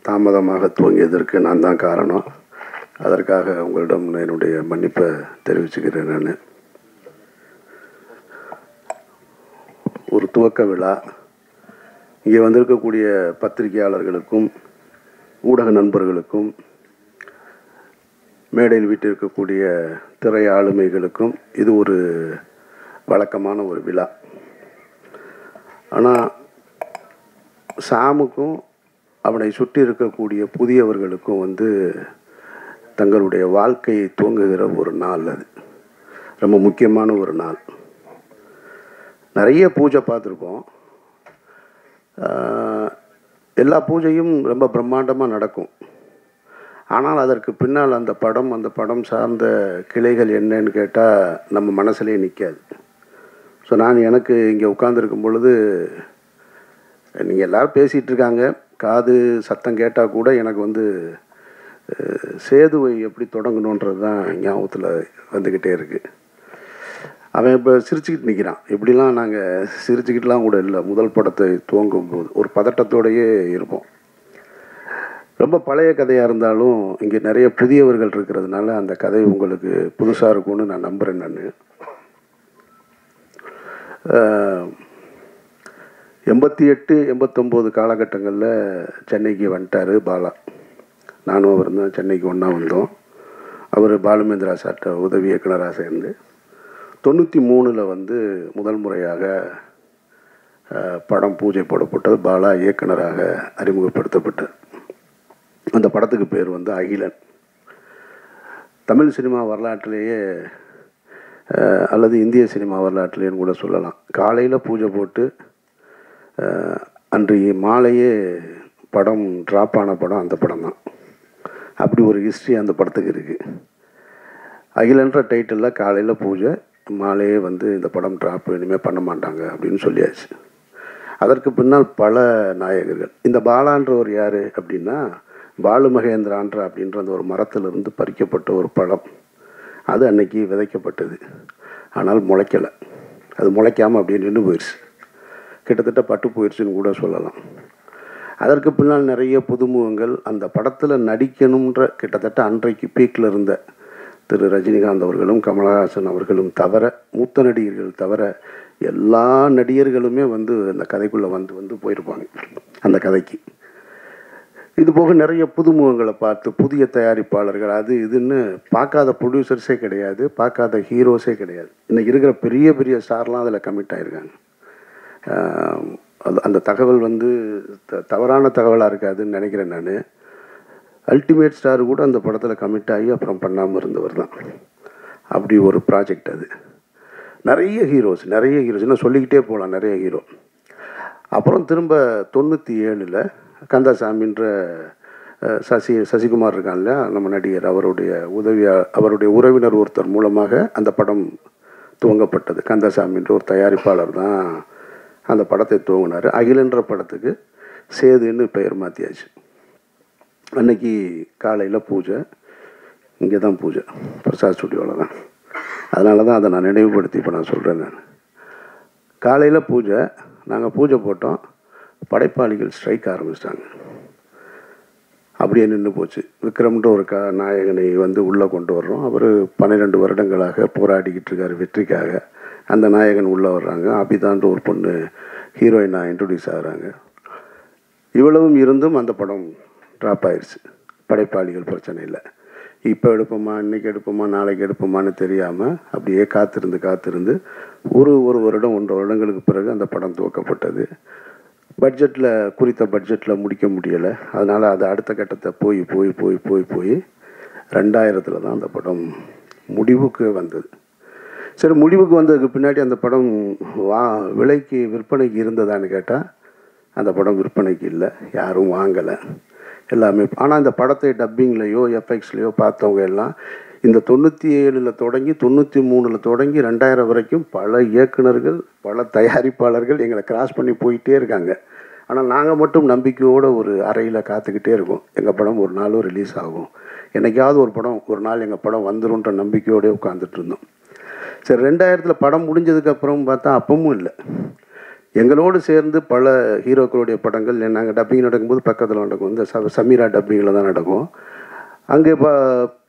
தாமதமாக துவங்கியதற்கு நான் தான் காரணம். அதற்காக உங்களிடம் என்னுடைய மன்னிப்பை தெரிவிச்சுக்கிறேன். நான் ஒரு துவக்க விழா இங்கே வந்திருக்கக்கூடிய பத்திரிகையாளர்களுக்கும் ஊடக நண்பர்களுக்கும் மேடையில் வீட்டிருக்கக்கூடிய திரை ஆளுமைகளுக்கும் இது ஒரு வழக்கமான ஒரு விழா. ஆனால் சாமுக்கும் அவனை சுற்றி இருக்கக்கூடிய புதியவர்களுக்கும் தங்களுடைய வாழ்க்கையை துவங்குகிற ஒரு நாள். அது ரொம்ப முக்கியமான ஒரு நாள். நிறைய பூஜை பார்த்துருப்போம். எல்லா பூஜையும் ரொம்ப பிரம்மாண்டமாக நடக்கும். ஆனால் அதற்கு பின்னால் அந்த படம் சார்ந்த கிளைகள் என்னன்னு கேட்டால் நம்ம மனசுலேயே நிற்காது. ஸோ நான் எனக்கு இங்கே உட்கார்ந்துருக்கும் பொழுது நீங்கள் எல்லோரும் பேசிகிட்டு இருக்காங்க, காது சத்தம் கேட்டால் கூட எனக்கு சேதுவை எப்படி தொடங்கணுன்றது தான் ஞாபகத்தில் வந்துக்கிட்டே இருக்குது. அவன் இப்போ சிரிச்சுக்கிட்டு நிற்கிறான். இப்படிலாம் நாங்கள் சிரிச்சுக்கிட்டுலாம் கூட இல்லை. முதல் படத்தை துவங்கும் போது ஒரு பதட்டத்தோடையே இருப்போம். ரொம்ப பழைய கதையாக இருந்தாலும் இங்கே நிறைய புதியவர்கள் இருக்கிறதுனால அந்த கதை உங்களுக்கு புதுசாக இருக்கும்னு நான் நம்புகிறேன். நான் 88, 89 காலகட்டங்களில் சென்னைக்கு வந்துட்டார் பாலா. நானும் அவர் தான் சென்னைக்கு ஒன்றா வந்தோம். அவர் பாலுமேந்திரா சார்ட்ட உதவி இயக்குனராக சேர்ந்து 93 முதல் முறையாக படம் பூஜை போடப்பட்டது. பாலா இயக்குனராக அறிமுகப்படுத்தப்பட்டார். அந்த படத்துக்கு பேர் அகிலன். தமிழ் சினிமா வரலாற்றிலேயே அல்லது இந்திய சினிமா வரலாற்றிலேன்னு கூட சொல்லலாம். காலையில் பூஜை போட்டு அன்றைய மாலையே படம் ட்ராப் ஆன படம் அந்த படம் தான். அப்படி ஒரு ஹிஸ்ட்ரி அந்த படத்துக்கு இருக்குது. அகிலன்ற டைட்டிலில் காலையில் பூஜை, மாலையே இந்த படம் ட்ராப் இனிமேல் பண்ண மாட்டாங்க அப்படின்னு சொல்லியாச்சு. அதற்கு பின்னால் பல நாயகர்கள். இந்த பாலான்றவர் யார் அப்படின்னா, பாலு மகேந்திரான்ற அப்படின்ற அந்த ஒரு மரத்திலிருந்து பறிக்கப்பட்ட ஒரு பழம். அது அன்னைக்கு விதைக்கப்பட்டது. ஆனால் முளைக்கலை. அது முளைக்காமல் அப்படியே நின்று போயிடுச்சு. கிட்டத்தட்ட பட்டு போயிடுச்சுன்னு கூட சொல்லலாம். அதற்கு பின்னால் நிறைய புதுமுகங்கள் அந்த படத்தில் நடிக்கணுன்ற கிட்டத்தட்ட அன்றைக்கு பீக்கில் இருந்த திரு ரஜினிகாந்த் அவர்களும் கமலஹாசன் அவர்களும் தவிர, மூத்த நடிகர்கள் தவிர எல்லா நடிகர்களுமே அந்த கதைக்குள்ளே வந்து போயிருப்பாங்க அந்த கதைக்கு. இது போக நிறைய புதுமுகங்களை பார்த்து புதிய தயாரிப்பாளர்கள் அது இதுன்னு பார்க்காத ப்ரொடியூசர்ஸே கிடையாது, பார்க்காத ஹீரோஸே கிடையாது. இன்றைக்கி இருக்கிற பெரிய பெரிய ஸ்டார்லாம் அதில் கமிட் ஆகிருக்காங்க. அந்த தகவல் தவறான தகவலாக இருக்காதுன்னு நினைக்கிறேன் நான். அல்டிமேட் ஸ்டார் கூட அந்த படத்தில் கமிட் ஆகி அப்புறம் பண்ணாமல் இருந்தவர் தான். அப்படி ஒரு ப்ராஜெக்ட் அது. நிறைய ஹீரோஸ் இன்னும் சொல்லிக்கிட்டே போகலாம், நிறைய ஹீரோ. அப்புறம் திரும்ப 97 கந்தசாமின்ற சசிகுமார் இருக்கான் இல்லையா, நம்ம நடிகர், அவருடைய உறவினர் ஒருத்தர் மூலமாக அந்த படம் துவங்கப்பட்டது. கந்தசாமின்ற ஒரு தயாரிப்பாளர் தான் அந்த படத்தை துவங்கினார். அகிலன்ற படத்துக்கு சேதுன்னு பெயர் மாற்றியாச்சு. அன்னைக்கு காலையில் பூஜை, இங்கே தான் பூஜை, பிரசாத் ஸ்டுடியோவில் தான். அதனால தான் அதை நான் நினைவுபடுத்தி இப்போ நான் சொல்கிறேன். நான் காலையில் பூஜை, நாங்கள் பூஜை போட்டோம். படைப்பாளிகள் ஸ்ட்ரைக் ஆரம்பிச்சிட்டாங்க. அப்படியே நின்று போச்சு. விக்ரம்ன்ற ஒரு நாயகனை உள்ளே கொண்டு வர்றோம். அவர் 12 வருடங்களாக போராடிக்கிட்டு இருக்கார் வெற்றிக்காக. அந்த நாயகன் உள்ளே வர்றாங்க. அபிதான்ற ஒரு பொண்ணு ஹீரோயினாக இன்ட்ரடியூஸ் ஆகிறாங்க. இவ்வளவும் இருந்தும் அந்த படம் ட்ராப் ஆயிடுச்சு. படைப்பாளிகள் பிரச்சனை இல்லை. இப்போ எடுப்போமா, இன்றைக்கி எடுப்போமா, நாளைக்கு எடுப்போமான்னு தெரியாமல் அப்படியே காத்திருந்து ஒரு வருடம் 1.5 வருடங்களுக்கு பிறகு அந்த படம் துவக்கப்பட்டது. குறித்த பட்ஜெட்டில் முடிக்க முடியலை. அதனால் அது அடுத்த கட்டத்தை போய் 2000 தான் அந்த படம் முடிவுக்கு வந்தது. சரி, முடிவுக்கு வந்ததுக்கு பின்னாடி அந்த படம் விலைக்கு விற்பனைக்கு இருந்ததான்னு கேட்டால் அந்த படம் விற்பனைக்கு இல்லை, யாரும் வாங்கலை எல்லாமே. ஆனால் இந்த படத்தை டப்பிங்லேயோ எஃப்எக்ஸ்லேயோ பார்த்தவங்க எல்லாம் இந்த 97 தொடங்கி 93 தொடங்கி 2000 வரைக்கும் பல இயக்குனர்கள், பல தயாரிப்பாளர்கள் எங்களை கிராஸ் பண்ணி போயிட்டே இருக்காங்க. ஆனால் நாங்கள் மட்டும் நம்பிக்கையோடு ஒரு அறையில் காத்துக்கிட்டே இருக்கோம். எங்கள் படம் ஒரு நாளும் ரிலீஸ் ஆகும், என்றைக்காவது ஒரு நாள் எங்கள் படம் வந்துடும்ன்ற நம்பிக்கையோடு உட்காந்துட்டு இருந்தோம். சரி, 2000 படம் முடிஞ்சதுக்கப்புறம் பார்த்தா அப்பவும் இல்லை. எங்களோடு சேர்ந்து பல ஹீரோக்களுடைய படங்கள் நாங்கள் டப்பிங் நடக்கும்போது பக்கத்தில் நடக்கும். இந்த சமீரா டப்பிங்கில் தான் நடக்கும். அங்கே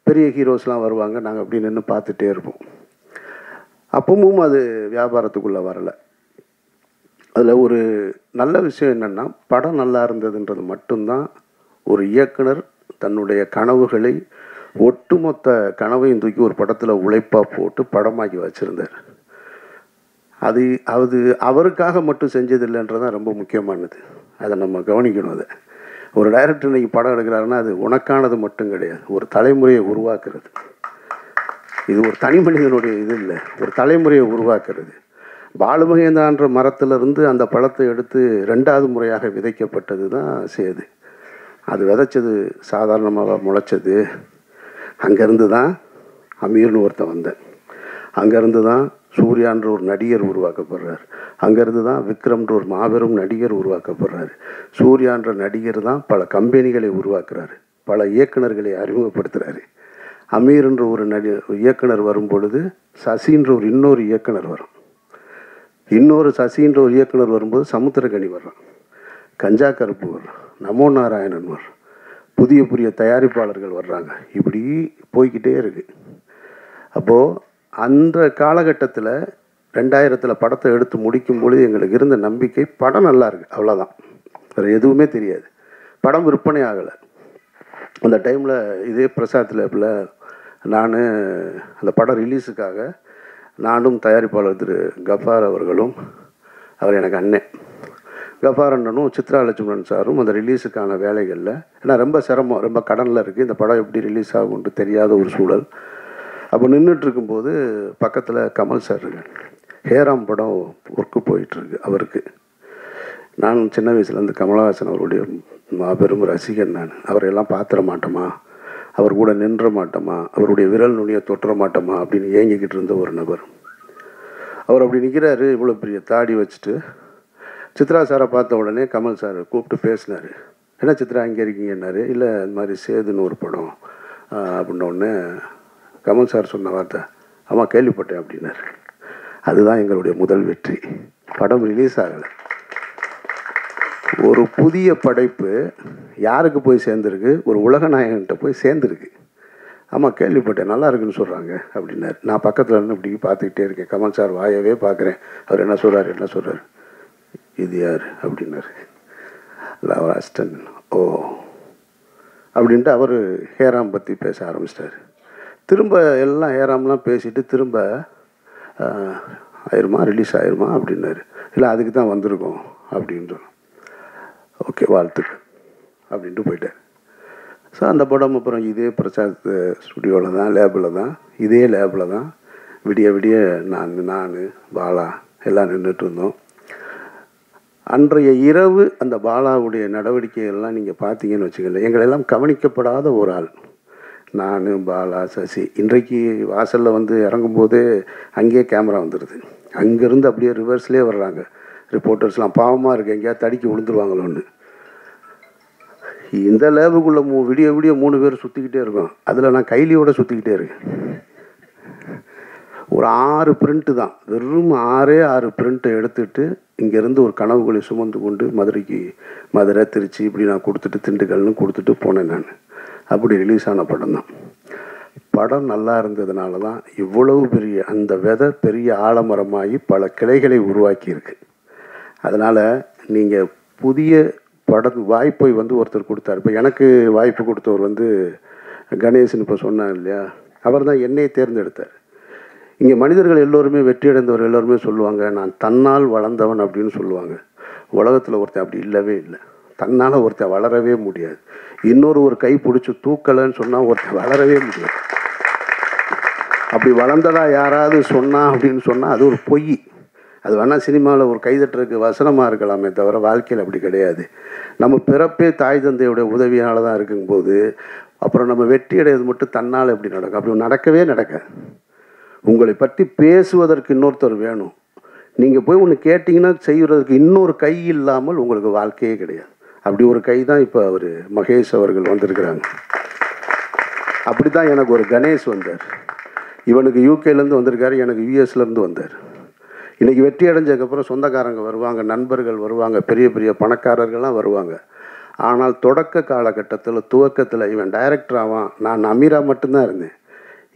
பெரிய ஹீரோஸ்லாம் வருவாங்க. நாங்கள் அப்படி நின்று பார்த்துட்டே இருப்போம். அப்பவும் அது வியாபாரத்துக்குள்ளே வரலை. அதில் ஒரு நல்ல விஷயம் என்னென்னா, படம் நல்லா இருந்ததுன்றது மட்டும்தான் ஒரு இயக்குனர் தன்னுடைய கனவுகளை ஒட்டுமொத்த கனவையும் தூக்கி ஒரு படத்தில் உழைப்பாக போட்டு படமாக்கி வச்சுருந்தார். அது அவருக்காக மட்டும் செஞ்சதில்லைன்றதான் ரொம்ப முக்கியமானது. அதை நம்ம கவனிக்கணும். அதை ஒரு டைரக்டர் இன்றைக்கி படம் எடுக்கிறாருன்னா அது உனக்கானது மட்டும் கிடையாது, ஒரு தலைமுறையை உருவாக்குறது. இது ஒரு தனி மனிதனுடைய இது இல்லை, ஒரு தலைமுறையை உருவாக்குறது. பாலுமகேந்திரான்ற மரத்திலிருந்து அந்த பழத்தை எடுத்து 2வது முறையாக விதைக்கப்பட்டது தான் சேது. அது விதைச்சது சாதாரணமாக முளைச்சது. அங்கேருந்து தான் அமீர்னு ஒருத்தன் வந்தேன். அங்கேருந்து தான் சூர்யான்ற ஒரு நடிகர் உருவாக்கப்படுறார். அங்கேருந்து தான் விக்ரம்ன்ற ஒரு மாபெரும் நடிகர் உருவாக்கப்படுறாரு. சூர்யான்ற நடிகர் தான் பல கம்பெனிகளை உருவாக்குறாரு, பல இயக்குநர்களை அறிமுகப்படுத்துகிறாரு. அமீர்ன்ற ஒரு இயக்குனர் வரும் பொழுது சசின்ற ஒரு இன்னொரு இயக்குனர் வரும். இன்னொரு சசின்ற ஒரு இயக்குனர் வரும்போது சமுத்திரக்கனி வர்றான், கஞ்சா கருப்பு வர்றான், நமோ நாராயணன் வர்றான், புதிய தயாரிப்பாளர்கள் வர்றாங்க. இப்படி போய்கிட்டே இருக்கு. அப்போது அந்த காலகட்டத்தில் 2000 படத்தை எடுத்து முடிக்கும் பொழுது எங்களுக்கு இருந்த நம்பிக்கை படம் நல்லா இருக்குது, அவ்வளோதான். வேறு எதுவுமே தெரியாது. படம் விற்பனை ஆகலை. அந்த டைமில் இதே பிரசாத் லேபில் நான் அந்த படம் ரிலீஸுக்காக நானும் தயாரிப்பாளர் திரு கஃபார் அவர்களும், அவர் எனக்கு அண்ணன் கஃபார் அண்ணனும் சித்ரா லட்சுமணன் சாரும் அந்த ரிலீஸுக்கான வேலைகளில், ஏன்னா ரொம்ப சிரமம், ரொம்ப கடனில் இருக்குது, இந்த படம் எப்படி ரிலீஸ் ஆகும்னு தெரியாத ஒரு சூழல். அப்போ நின்றுட்டுருக்கும்போது பக்கத்தில் கமல் சார் இருக்கு. ஹேராம் படம் ஒர்க்கு போயிட்டுருக்கு அவருக்கு. நான் சின்ன வயசுலேருந்து கமலஹாசன் அவருடைய மாபெரும் ரசிகன். நான் அவரையெல்லாம் பார்த்துட மாட்டோமா, அவர் கூட நின்ற மாட்டோமா, அவருடைய விரல் நுனியை தொட்டுற மாட்டோமா அப்படின்னு ஏங்கிக்கிட்டு இருந்த ஒரு நபர். அவர் அப்படி நிற்கிறாரு, இவ்வளோ பெரிய தாடி வச்சுட்டு. சித்ரா சாரை பார்த்த உடனே கமல் சார் கூப்பிட்டு பேசினார். என்ன சித்ரா இங்கே இருக்கீங்கன்னாரு. இல்லை இந்த மாதிரி சேதுன்னு ஒரு படம் அப்படின்னோடனே கமல் சார் சொன்ன வார்த்தை, ஆமாம் கேள்விப்பட்டேன் அப்படின்னாரு. அதுதான் எங்களுடைய முதல் வெற்றி. படம் ரிலீஸ் ஆகலை. ஒரு புதிய படைப்பு யாருக்கு போய் சேர்ந்துருக்கு, ஒரு உலக நாயகன்கிட்ட போய் சேர்ந்துருக்கு. ஆமாம் கேள்விப்பட்டேன், நல்லா இருக்குன்னு சொல்கிறாங்க அப்படின்னாரு. நான் பக்கத்தில் இருந்து இப்படி பார்த்துக்கிட்டே இருக்கேன். கமல் சார் வாயவே பார்க்குறேன். அவர் என்ன சொல்கிறார், இது யார் அப்படின்னாரு. இல்லை அவர் அஸ்டன். ஓ அப்படின்ட்டு அவர் ஹேராம் பற்றி பேச ஆரம்பிச்சிட்டார். திரும்ப எல்லாம் ஹேராம்லாம் பேசிட்டு திரும்ப ஆயிருமா, ரிலீஸ் ஆயிருமா அப்படின்னாரு. இல்லை அதுக்கு தான் வந்திருக்கோம் அப்படின்னு சொன்னோம். ஓகே வாழ்த்துக்கு அப்படின்ட்டு போயிட்டார். ஸோ அந்த படம் அப்புறம் இதே பிரசாத் ஸ்டுடியோவில் தான், லேபில் தான், இதே லேபில் தான் விடிய நான் பாலா எல்லாம் நின்றுட்டு இருந்தோம். அன்றைய இரவு அந்த பாலாவுடைய நடவடிக்கைகள்லாம் நீங்கள் பார்த்தீங்கன்னு வச்சுக்கல, எங்களெல்லாம் கவனிக்கப்படாத ஒரு ஆள். நான், பாலா, சசி. இன்றைக்கு வாசலில் வந்து இறங்கும்போதே அங்கேயே கேமரா வந்துடுது. அங்கேருந்து அப்படியே ரிவர்ஸ்லேயே வர்றாங்க ரிப்போர்ட்டர்ஸ்லாம். பாவமாக இருக்குது, எங்கேயாவது தடிக்கி விழுந்துருவாங்களோன்னு. இந்த லேபுக்குள்ளே விடிய 3 பேர் சுற்றிக்கிட்டே இருக்கோம். அதில் நான் கைலியோடு சுற்றிக்கிட்டே இருக்கேன். ஒரு 6 பிரிண்ட்டு தான், வெறும் 6 பிரிண்ட்டை எடுத்துகிட்டு இங்கேருந்து ஒரு கனவுகளை சுமந்து கொண்டு மதுரை, திருச்சி இப்படி நான் கொடுத்துட்டு திண்டுக்கல்னு கொடுத்துட்டு போனேன் நான். அப்படி ரிலீஸ் ஆன படம் தான். படம் நல்லா இருந்ததுனால தான் இவ்வளவு பெரிய அந்த விதை பெரிய ஆலமரமாகி பல கிளைகளை உருவாக்கியிருக்கு. அதனால் நீங்கள் புதிய வாய்ப்பை வந்து ஒருத்தர் கொடுத்தார். இப்போ எனக்கு வாய்ப்பு கொடுத்தவர் வந்து கணேசன் இப்போ சொன்னார் இல்லையா, அவர் தான் என்னையை தேர்ந்தெடுத்தார். இங்கே மனிதர்கள் எல்லோருமே வெற்றி அடைந்தவர் எல்லோருமே சொல்லுவாங்க, நான் தன்னால் வளர்ந்தவன் அப்படின்னு சொல்லுவாங்க. உலகத்தில் ஒருத்தன் அப்படி இல்லவே இல்லை. தன்னால் ஒருத்தன் வளரவே முடியாது. ஒரு கை பிடிச்சி தூக்கலைன்னு சொன்னால் ஒருத்தன் வளரவே முடியாது. அப்படி வளர்ந்ததா யாராவது சொன்னா அப்படின்னு சொன்னால் அது ஒரு பொய். அது வேணால் சினிமாவில் ஒரு கைதட்டுறதுக்கு வசனமாக இருக்கலாமே தவிர வாழ்க்கையில் அப்படி கிடையாது. நம்ம பிறப்பே தாய் தந்தையோட உதவியால் தான் இருக்கும்போது அப்புறம் நம்ம வெற்றி அடைவது மட்டும் தன்னால் எப்படி நடக்கும்? அப்படி நடக்கவே நடக்க. உங்களை பற்றி பேசுவதற்கு இன்னொருத்தர் வேணும். நீங்கள் போய் ஒன்று கேட்டிங்கன்னா செய்கிறதுக்கு இன்னொரு கை இல்லாமல் உங்களுக்கு வாழ்க்கையே கிடையாது. அப்படி ஒரு கை தான் இப்போ அவர் மகேஷ் அவர்கள் வந்திருக்கிறாங்க. அப்படி தான் எனக்கு ஒரு கணேஷ் வந்தார். இவனுக்கு யூகேலேருந்து வந்திருக்காரு, எனக்கு யூஎஸ்லேருந்து வந்தார். இன்றைக்கி வெற்றி அடைஞ்சதுக்கப்புறம் சொந்தக்காரங்க வருவாங்க, நண்பர்கள் வருவாங்க, பெரிய பெரிய பணக்காரர்கள்லாம் வருவாங்க. ஆனால் தொடக்க காலகட்டத்தில் துவக்கத்தில் இவன் டைரக்டர் ஆவான், நான் அமீரா மட்டும்தான் இருந்தேன்.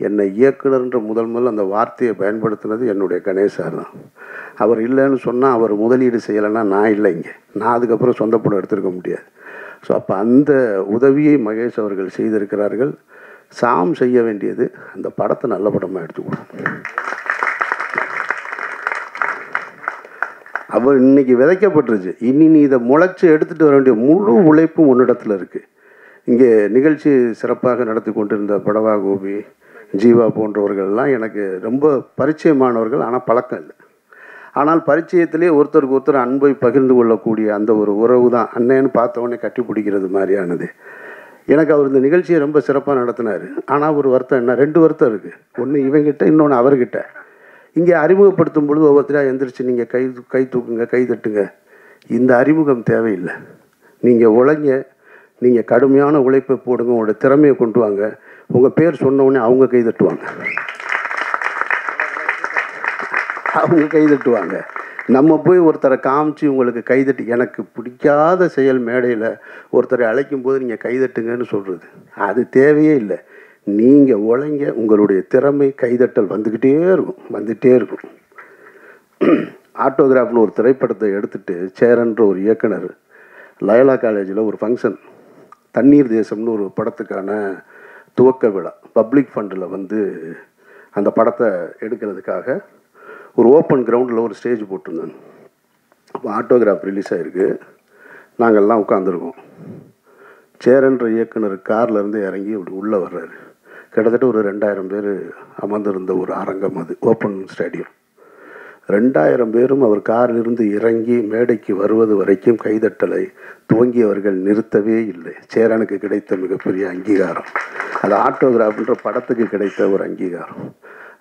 என்னை இயக்குனர்ன்ற முதல் அந்த வார்த்தையை பயன்படுத்தினது என்னுடைய கணேசார் தான். அவர் இல்லைன்னு சொன்னால், அவர் முதலீடு செய்யலைன்னா நான் இல்லைங்க, நான் அதுக்கப்புறம் சொந்த படம் எடுத்துருக்க முடியாது. ஸோ அப்போ அந்த உதவியை மகேஷ் அவர்கள் செய்திருக்கிறார்கள். சாம் செய்ய வேண்டியது அந்த படத்தை நல்ல படமாக எடுத்துக்கணும். அவர் இன்னைக்கு விதைக்கப்பட்டுருச்சு, இனி நீ இதை முளைச்சி எடுத்துகிட்டு வர வேண்டிய முழு உழைப்பும் உன்னிடத்தில் இருக்குது. இங்கே நிகழ்ச்சி சிறப்பாக நடத்தி கொண்டிருந்த படவா கோபி, ஜீவா போன்றவர்கள்லாம் எனக்கு ரொம்ப பரிச்சயமானவர்கள், ஆனால் பழக்கம் இல்லை. ஆனால் பரிச்சயத்திலே ஒருத்தருக்கு ஒருத்தர் அன்பை பகிர்ந்து கொள்ளக்கூடிய அந்த ஒரு உறவு தான் அண்ணேன்னு பார்த்தவொடனே கட்டி பிடிக்கிறது மாதிரியானது. எனக்கு அவர் இந்த நிகழ்ச்சியை ரொம்ப சிறப்பாக நடத்தினார். ஆனால் ஒரு வருத்தம் என்ன, 2 வருத்தம் இருக்குது. ஒன்று இவங்கிட்ட, இன்னொன்று அவர்கிட்ட. இங்கே அறிமுகப்படுத்தும் பொழுது ஒவ்வொருத்தராக எந்திரிச்சு நீங்கள் கை தூக்குங்க, கை தட்டுங்க. இந்த அறிமுகம் தேவையில்லை. நீங்கள் உழைங்க, நீங்கள் கடுமையான உழைப்பை போடுங்க, உங்களோட திறமையை கொண்டு வாங்க. உங்கள் பேர் சொன்னோடனே அவங்க கை தட்டுவாங்க, அவங்க கை தட்டுவாங்க. நம்ம போய் ஒருத்தரை காமிச்சு உங்களுக்கு கைதட்டி, எனக்கு பிடிக்காத செயல் மேடையில் ஒருத்தரை அழைக்கும் போது நீங்கள் கைதட்டுங்கன்னு சொல்கிறது அது தேவையே இல்லை. நீங்கள் உழைங்க, உங்களுடைய திறமை கைதட்டல் வந்துக்கிட்டே இருக்கும். ஆட்டோகிராஃப்னு ஒரு திரைப்படத்தை எடுத்துகிட்டு சேரன்ற ஒரு இயக்குனர் லயோலா காலேஜில் ஒரு ஃபங்க்ஷன், தண்ணீர் தேசம்னு ஒரு படத்துக்கான துவக்க விழா, பப்ளிக் ஃபண்டில் அந்த படத்தை எடுக்கிறதுக்காக ஒரு ஓப்பன் கிரவுண்டில் ஒரு ஸ்டேஜ் போட்டிருந்தாங்க. அப்போ ஆட்டோகிராஃப் ரிலீஸ் ஆகிருக்கு. நாங்கள்லாம் உட்காந்துருக்கோம். சேரன்ற இயக்குனர் கார்லேருந்து இறங்கி அப்படி உள்ளே வர்றாரு. கிட்டத்தட்ட ஒரு 2000 பேர் அமர்ந்திருந்த ஒரு அரங்கம், அது ஓப்பன் ஸ்டேடியம். 2000 பேரும் அவர் காரிலிருந்து இறங்கி மேடைக்கு வருவது வரைக்கும் கைதட்டலை துவங்கியவர்கள் நிறுத்தவே இல்லை. சேரனுக்கு கிடைத்த மிகப்பெரிய அங்கீகாரம் அது, ஆட்டோகிராஃப்ன்ற படத்துக்கு கிடைத்த ஒரு அங்கீகாரம்.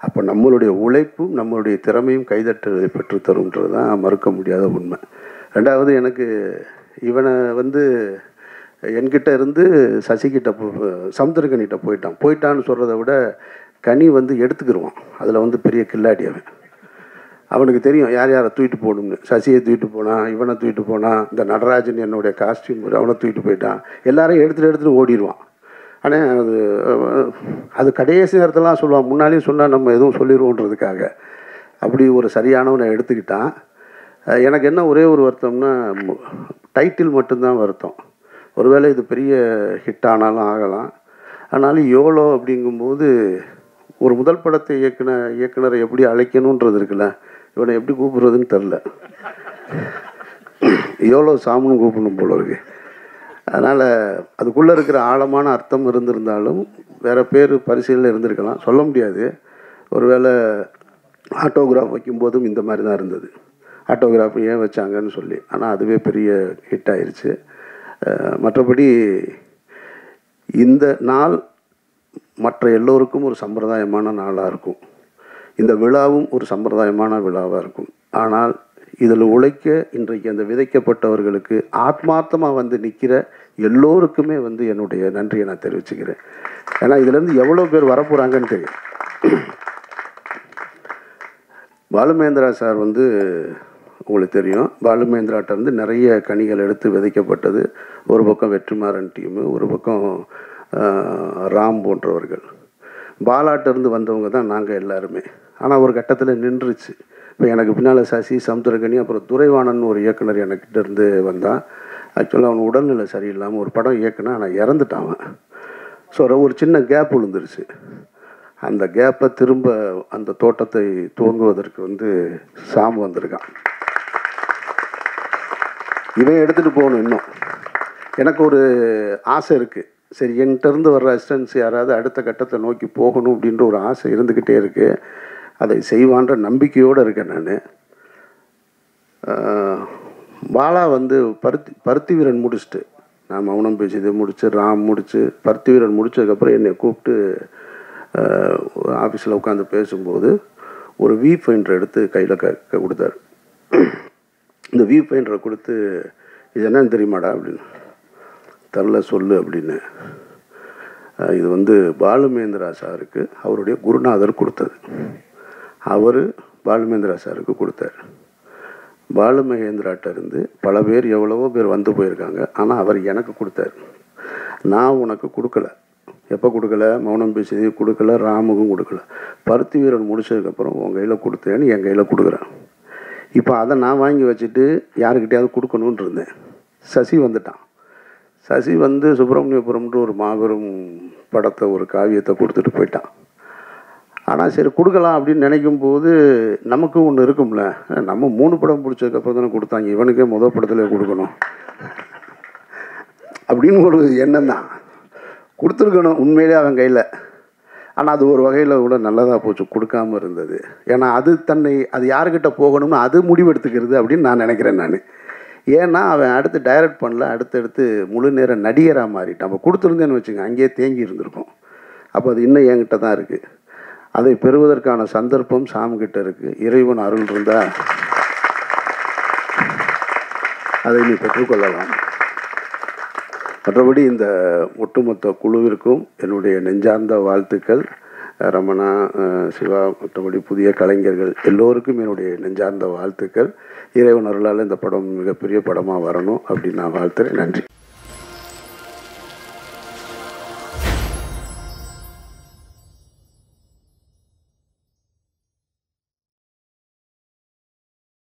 அப்போ நம்மளுடைய உழைப்பும் நம்மளுடைய திறமையும் கைதட்டலை பெற்றுத்தரும்ன்றது தான் மறுக்க முடியாத உண்மை. 2வது, எனக்கு இவனை என்கிட்ட இருந்து சசிகிட்ட சமுத்திரக்கனிகிட்ட போயிட்டான்னு சொல்கிறத விட கனி எடுத்துக்கிடுவான். அதில் பெரிய கில்லாடி அவனுக்கு தெரியும் யார் யாரை தூக்கிட்டு போகணும்னு. சசியை தூக்கிட்டு போனான், இவனை தூக்கிட்டு போனான், இந்த நடராஜன் என்னுடைய காஸ்டியூம் அவனை தூக்கிட்டு போயிட்டான். எல்லாரையும் எடுத்துகிட்டு ஓடிடுவான். ஆனால் அது கடைசி நேரத்திலாம் சொல்லுவான், முன்னாலேயும் சொன்னால் நம்ம எதுவும் சொல்லிடுவோன்றதுக்காக. அப்படி ஒரு சரியானவனை எடுத்துக்கிட்டான். எனக்கு என்ன ஒரே ஒரு வருத்தம்னா, டைட்டில் மட்டும்தான் வருத்தம். ஒருவேளை இது பெரிய ஹிட் ஆனாலும் ஆகலாம். ஆனாலும் யோலோ அப்படிங்கும்போது ஒரு முதல் படத்தை இயக்குனரை எப்படி அழைக்கணுன்றது இருக்குல்ல, இவனை எப்படி கூப்பிட்றதுன்னு தெரில. யோலோ சாமுன்னு கூப்பிடணும் போல இருக்கு. அதனால் அதுக்குள்ளே இருக்கிற ஆழமான அர்த்தம் இருந்திருந்தாலும் வேறு பேர் பரிசீலனை இருந்திருக்கலாம், சொல்ல முடியாது. ஒருவேளை ஆட்டோகிராஃப் வைக்கும்போதும் இந்த மாதிரி தான் இருந்தது. ஆட்டோகிராஃப் ஏன் வச்சாங்கன்னு சொல்லி. ஆனால் அதுவே பெரிய ஹிட் ஆயிடுச்சு. மற்றபடி இந்த நாள் மற்ற எல்லோருக்கும் ஒரு சம்பிரதாயமான நாளாக இருக்கும். இந்த விழாவும் ஒரு சம்பிரதாயமான விழாவாக இருக்கும். ஆனால் இதில் உழைக்க இன்றைக்கு அந்த விதைக்கப்பட்டவர்களுக்கு ஆத்மார்த்தமாக நிற்கிற எல்லோருக்குமே என்னுடைய நன்றியை நான் தெரிவிச்சுக்கிறேன். ஏன்னா இதுலேருந்து எவ்வளோ பேர் வரப்போகிறாங்கன்னு தெரியும். பாலுமகேந்திரா சார் உங்களுக்கு தெரியும், பாலுமகேந்திராட்ட நிறைய கனிகள் எடுத்து விதைக்கப்பட்டது. ஒரு பக்கம் வெற்றிமாறன் டீமு, ஒரு பக்கம் ராம் போன்றவர்கள். பாலாட்டிருந்து வந்தவங்க தான் நாங்கள் எல்லாருமே. ஆனால் ஒரு கட்டத்தில் நின்றுச்சு. இப்போ எனக்கு பின்னால் சசி, சமுத்திரக்கனி, அப்புறம் துரைவாணன் ஒரு இயக்குனர் எனக்கிட்ட இருந்து வந்தான். ஆக்சுவலாக அவன் உடல்நிலை சரியில்லாமல் ஒரு படம் இயக்குனா, ஆனால் இறந்துட்டான். ஸோ ஒரு சின்ன கேப் விழுந்துருச்சு. அந்த கேப்பை திரும்ப அந்த தோட்டத்தை துவங்குவதற்கு சாம் வந்திருக்கான். இவன் எடுத்துகிட்டு போகணும். இன்னும் எனக்கு ஒரு ஆசை இருக்குது. சரி, என்கிட்டருந்து வர்ற அசிஸ்டன்ஸ் யாராவது அடுத்த கட்டத்தை நோக்கி போகணும் அப்படின்ற ஒரு ஆசை இருந்துக்கிட்டே இருக்குது. அதை செய்வான்ற நம்பிக்கையோடு இருக்கேன் நான். பாலா பருத்தி வீரன் முடிச்சுட்டு, நான் மௌனம் பேசியதை முடிச்சு, ராம் முடிச்சு, பருத்தி வீரன் முடிச்சதுக்கப்புறம் என்னை கூப்பிட்டு ஆஃபீஸில் உட்காந்து பேசும்போது ஒரு வி ஃபைண்டர் எடுத்து கையில் கொடுத்தாரு. இந்த வி ஃபைண்டரை கொடுத்து, இது என்னன்னு தெரியுமாடா அப்படின்னு. தெரில, சொல்லு அப்படின்னு. இது பாலுமகேந்திரா சாருக்கு அவருடைய குருநாதர் கொடுத்தது. அவர் பாலுமகேந்திரா சாருக்கு கொடுத்தார். பாலுமகேந்திராட்ட இருந்து பல பேர் எவ்வளவோ பேர் வந்து போயிருக்காங்க. ஆனால் அவர் எனக்கு கொடுத்தார். நான் உனக்கு கொடுக்கல. எப்போ கொடுக்கல? மௌனம் பேசியது கொடுக்கல, ராமுக்கும் கொடுக்கல. பருத்தி வீரன் முடிச்சதுக்கப்புறம் உன் கையில் கொடுத்தேன்னு என் கையில் கொடுக்குறேன். இப்போ அதை நான் வாங்கி வச்சுட்டு யாருக்கிட்டையாவது கொடுக்கணுன்னு இருந்தேன். சசி வந்துட்டான். சசி வந்து சுப்பிரமணியபுரம்ன்ற ஒரு மாபெரும் படத்தை, ஒரு காவியத்தை கொடுத்துட்டு போயிட்டான். ஆனால் சரி கொடுக்கலாம் அப்படின்னு நினைக்கும் போது நமக்கு ஒன்று இருக்கும்ல, நம்ம 3 படம் பிடிச்சதுக்கப்புறம் தானே கொடுத்தாங்க, இவனுக்கே முதல் படத்தில் கொடுக்கணும் அப்படின்னு ஒரு எண்ணம் தான். கொடுத்துருக்கணும் உண்மையிலே அவன் கையில். ஆனால் அது ஒரு வகையில் கூட நல்லதாக போச்சு கொடுக்காமல் இருந்தது. ஏன்னா அது யாருக்கிட்ட போகணும்னு அது முடிவெடுத்துக்கிறது அப்படின்னு நான் நினைக்கிறேன். நான் ஏன்னா அவன் அடுத்து டைரக்ட் பண்ணல, அடுத்தடுத்து முழு நேர நடிகராக மாறிட்டான். நம்ம கொடுத்துருந்தேன்னு வச்சுங்க, அங்கேயே தேங்கி இருந்திருக்கும். அப்போ அது இன்னும் என்கிட்ட தான் இருக்குது. அதை பெறுவதற்கான சந்தர்ப்பம் சாமிக்கிட்ட இருக்குது. இறைவன் அருள் இருந்தால் அதை நீ பெற்றுக்கொள்ளலாம். மற்றபடி இந்த ஒட்டுமொத்த குழுவிற்கும் என்னுடைய நெஞ்சார்ந்த வாழ்த்துக்கள். ரமணா, சிவா, மற்றபடி புதிய கலைஞர்கள் எல்லோருக்கும் என்னுடைய நெஞ்சார்ந்த வாழ்த்துக்கள். இறைவன் அருளால் இந்த படம் மிகப்பெரிய படமாக வரணும் அப்படின்னு நான் வாழ்த்துறேன். நன்றி.